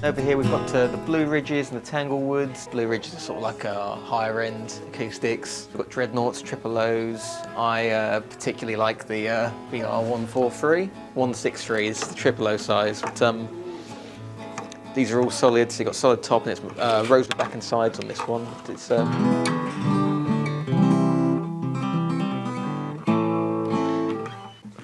Over here we've got the Blue Ridges and the Tanglewoods. Blue Ridges are sort of like higher end acoustics. We've got Dreadnoughts, Triple O's. I particularly like the BR143. 163 is the Triple O size. But, these are all solid, so you've got solid top and it's rosewood back and sides on this one. It's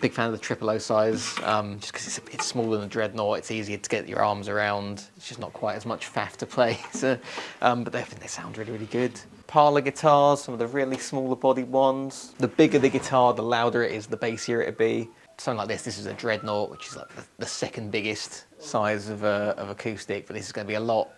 big fan of the Triple O size, just because it's a bit smaller than a Dreadnought. It's easier to get your arms around. It's just not quite as much faff to play. So, but they sound really, really good. Parlour guitars, some of the really smaller bodied ones. The bigger the guitar, the louder it is, the bassier it'd be. Something like this is a Dreadnought, which is like the second biggest size of acoustic, but this is going to be a lot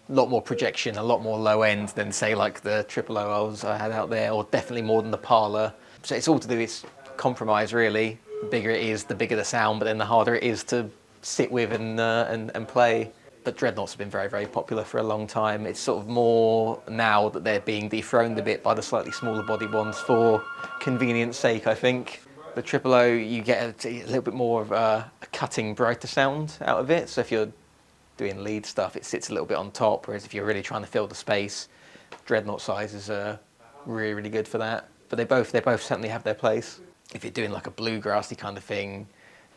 more projection, a lot more low end than say like the Triple O's I had out there, or definitely more than the Parlour. So it's all to do with compromise really. The bigger it is, the bigger the sound, but then the harder it is to sit with and play. But Dreadnoughts have been very, very popular for a long time. It's sort of more now that they're being dethroned a bit by the slightly smaller bodied ones for convenience sake, I think. The Triple O, you get a little bit more of a cutting, brighter sound out of it. So if you're doing lead stuff, it sits a little bit on top, whereas if you're really trying to fill the space, Dreadnought sizes are really, really good for that. But they both certainly have their place. If you're doing like a bluegrassy kind of thing,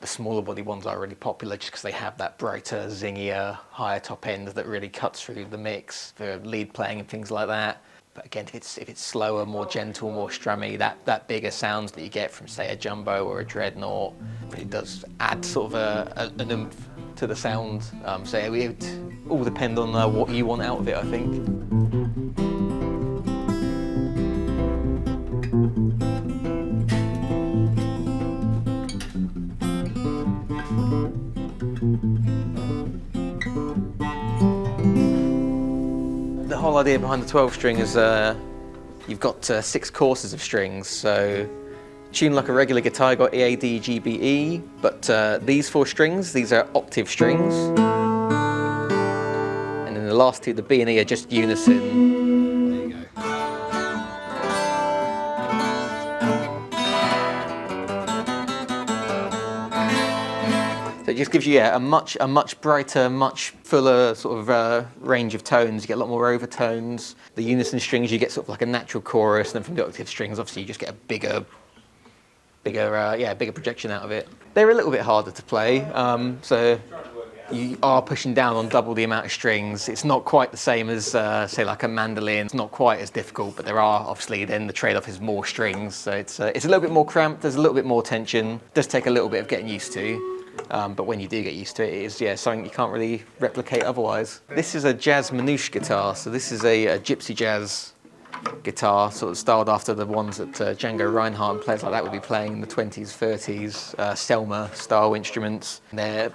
the smaller body ones are really popular just because they have that brighter, zingier, higher top end that really cuts through the mix for lead playing and things like that. But again, if it's slower, more gentle, more strummy, that bigger sound that you get from, say, a Jumbo or a Dreadnought really does add sort of an oomph to the sound. So it would all depend on what you want out of it, I think. The whole idea behind the 12 string is you've got 6 courses of strings, so tune like a regular guitar, you've got E, A, D, G, B, E, but these 4 strings, these are octave strings, and then the last 2, the B and E, are just unison. There you go. So it just gives you a much brighter, much fuller sort of range of tones. You get a lot more overtones. The unison strings, you get sort of like a natural chorus, and then from the octave strings, obviously you just get a bigger projection out of it. They're a little bit harder to play, so you are pushing down on double the amount of strings. It's not quite the same as say like a mandolin. It's not quite as difficult, but there are obviously then the trade-off is more strings. So it's a little bit more cramped. There's a little bit more tension. It does take a little bit of getting used to. But when you do get used to it, it is something you can't really replicate otherwise. This is a jazz Manouche guitar, so this is a gypsy jazz guitar, sort of styled after the ones that Django Reinhardt and players like that would be playing in the 20s, 30s, Selma style instruments. They're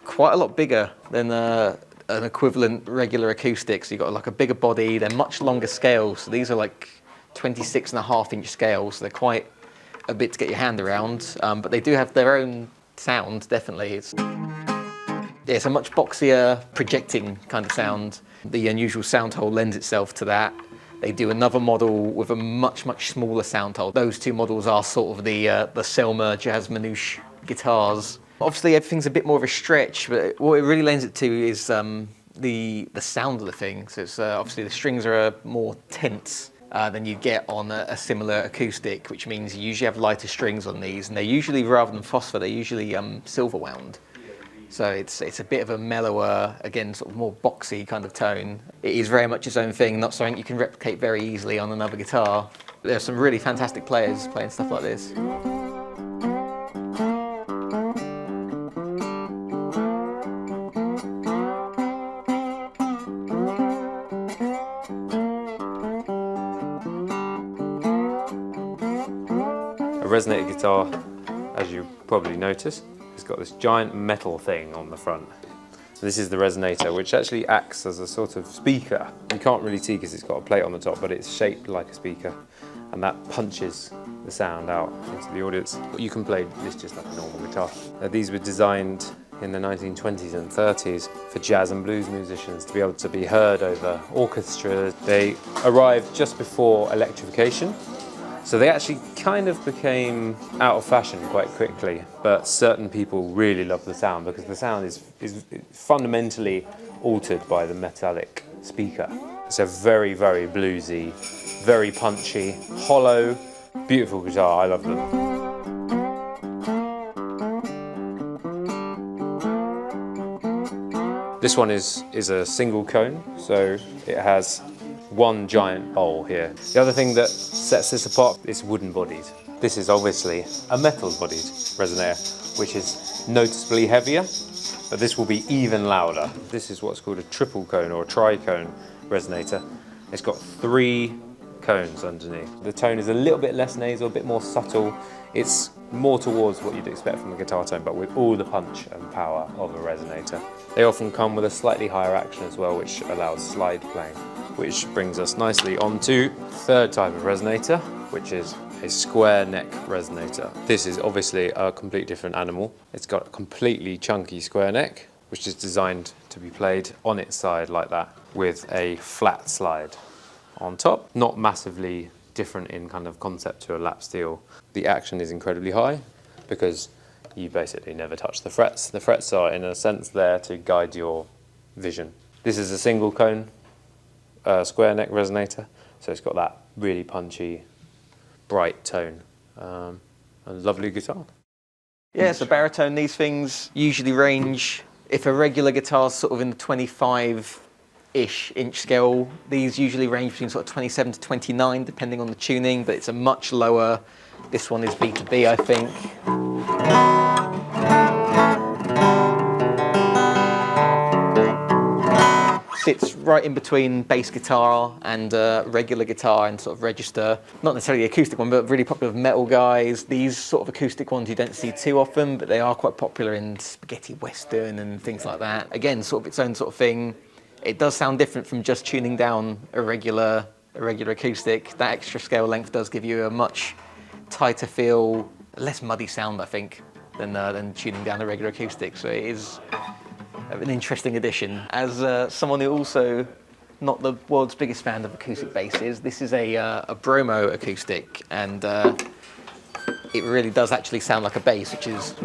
quite a lot bigger than an equivalent regular acoustic, so you've got like a bigger body, they're much longer scales, so these are like 26.5-inch scales, so they're quite a bit to get your hand around, but they do have their own sound, definitely. It's a much boxier, projecting kind of sound. The unusual sound hole lends itself to that. They do another model with a much smaller sound hole. Those 2 models are sort of the Selma Jazz Manouche guitars. Obviously, everything's a bit more of a stretch, but what it really lends it to is the sound of the thing. So it's obviously the strings are more tense than you get on a similar acoustic, which means you usually have lighter strings on these, and they're usually, rather than phosphor, they're usually silver wound. So it's a bit of a mellower, again, sort of more boxy kind of tone. It is very much its own thing, not something you can replicate very easily on another guitar. There are some really fantastic players playing stuff like this. A resonator guitar, as you probably noticed, has got this giant metal thing on the front. So this is the resonator, which actually acts as a sort of speaker. You can't really see because it's got a plate on the top, but it's shaped like a speaker, and that punches the sound out into the audience. You can play this just like a normal guitar. These were designed in the 1920s and 30s for jazz and blues musicians to be able to be heard over orchestras. They arrived just before electrification, So they actually kind of became out of fashion quite quickly, but certain people really love the sound because the sound is fundamentally altered by the metallic speaker. It's a very, very bluesy, very punchy, hollow, beautiful guitar. I love them. This one is a single cone, so it has one giant bowl here. The other thing that sets this apart is wooden bodied. This is obviously a metal bodied resonator, which is noticeably heavier, but this will be even louder. This is what's called a triple cone or a tri-cone resonator. It's got 3 cones underneath. The tone is a little bit less nasal, a bit more subtle. It's more towards what you'd expect from a guitar tone, but with all the punch and power of a resonator. They often come with a slightly higher action as well, which allows slide playing, which brings us nicely onto third type of resonator, which is a square neck resonator. This is obviously a completely different animal. It's got a completely chunky square neck, which is designed to be played on its side like that, with a flat slide on top. Not massively different in kind of concept to a lap steel. The action is incredibly high because you basically never touch the frets. The frets are in a sense there to guide your vision. This is a single cone square neck resonator, so it's got that really punchy, bright tone. A lovely guitar. Yeah, so baritone, these things usually range, if a regular guitar's sort of in the 25-ish inch scale, these usually range between sort of 27 to 29 depending on the tuning, but it's a much lower, this one is B to B I think. Sits right in between bass guitar and regular guitar and sort of register. Not necessarily the acoustic one, but really popular with metal guys. These sort of acoustic ones you don't see too often, but they are quite popular in spaghetti western and things like that. Again, sort of its own sort of thing. It does sound different from just tuning down a regular acoustic. That extra scale length does give you a much tighter feel, less muddy sound, I think, than tuning down a regular acoustic. So it is an interesting addition. As someone who also not the world's biggest fan of acoustic basses, this is a Bromo acoustic, and it really does actually sound like a bass, which is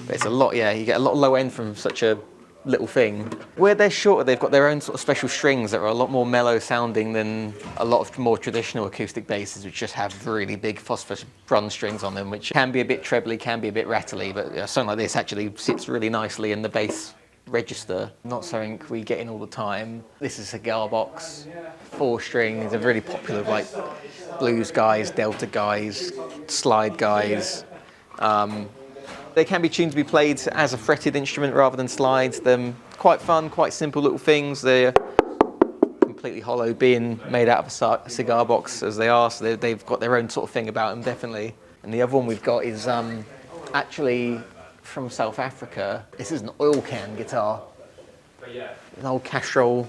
it's a lot, yeah, you get a lot low end from such a little thing. Where they're shorter, they've got their own sort of special strings that are a lot more mellow sounding than a lot of more traditional acoustic basses, which just have really big phosphorus bronze strings on them, which can be a bit trebly, can be a bit rattly, but something like this actually sits really nicely in the bass register. Not something we get in all the time. This is a cigar box, 4 strings, they're really popular with like blues guys, delta guys, slide guys. They can be tuned to be played as a fretted instrument rather than slides. They're quite fun, quite simple little things. They're completely hollow, being made out of a cigar box as they are, so they've got their own sort of thing about them, definitely. And the other one we've got is actually from South Africa. This is an oil can guitar. An old Castrol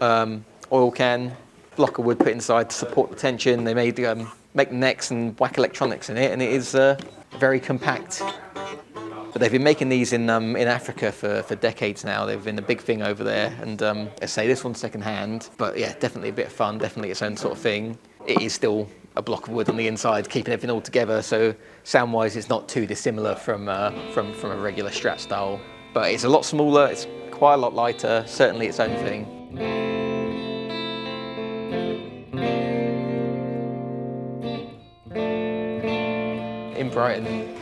oil can, block of wood put inside to support the tension. They made make necks and whack electronics in it, and it is very compact. But they've been making these in Africa for decades now. They've been a big thing over there, and I say this one's second hand, but yeah, definitely a bit of fun, definitely its own sort of thing. It is still a block of wood on the inside, keeping everything all together, so sound-wise it's not too dissimilar from a regular Strat style. But it's a lot smaller, it's quite a lot lighter, certainly its own thing. In Brighton,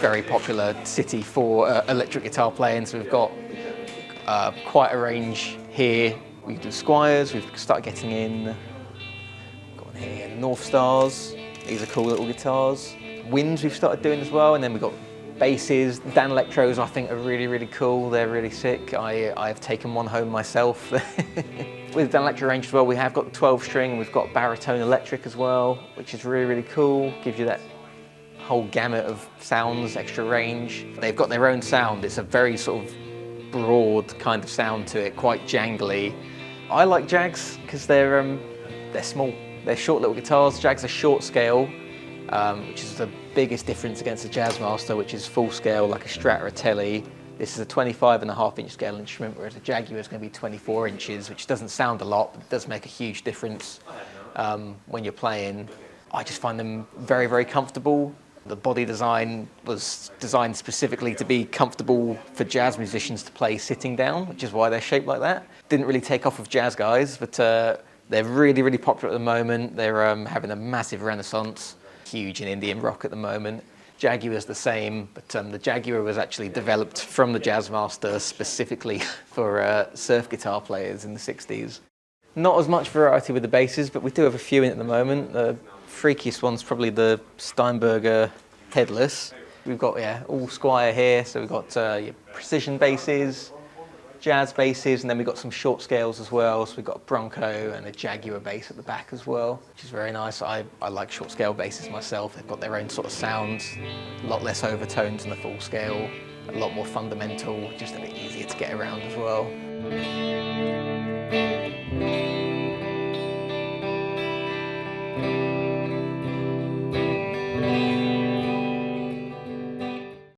very popular city for electric guitar playing, so we've got quite a range here. We do Squires, we've started getting in, got one here, North Stars, these are cool little guitars. Winds we've started doing as well, and then we've got basses. Dan Electros I think are really, really cool, they're really sick. I've taken one home myself. With Dan Electro range as well, we have got 12 string, we've got Baritone electric as well, which is really, really cool, gives you that whole gamut of sounds, extra range. They've got their own sound. It's a very sort of broad kind of sound to it, quite jangly. I like Jags because they're small. They're short little guitars. Jags are short scale, which is the biggest difference against a Jazzmaster, which is full scale like a Strat or a Tele. This is a 25.5-inch scale instrument, whereas a Jaguar is going to be 24 inches, which doesn't sound a lot, but it does make a huge difference when you're playing. I just find them very, very comfortable. The body design was designed specifically to be comfortable for jazz musicians to play sitting down, which is why they're shaped like that. Didn't really take off with jazz guys, but they're really, really popular at the moment. They're having a massive renaissance, huge in Indian rock at the moment. Jaguar's the same, but the Jaguar was actually developed from the Jazzmaster specifically for surf guitar players in the 60s. Not as much variety with the basses, but we do have a few in at the moment. The freakiest one's probably the Steinberger Headless. We've got all Squier here, so we've got your precision basses, jazz basses, and then we've got some short scales as well. So we've got a Bronco and a Jaguar bass at the back as well, which is very nice. I like short scale basses myself. They've got their own sort of sound, a lot less overtones than the full scale, a lot more fundamental, just a bit easier to get around as well.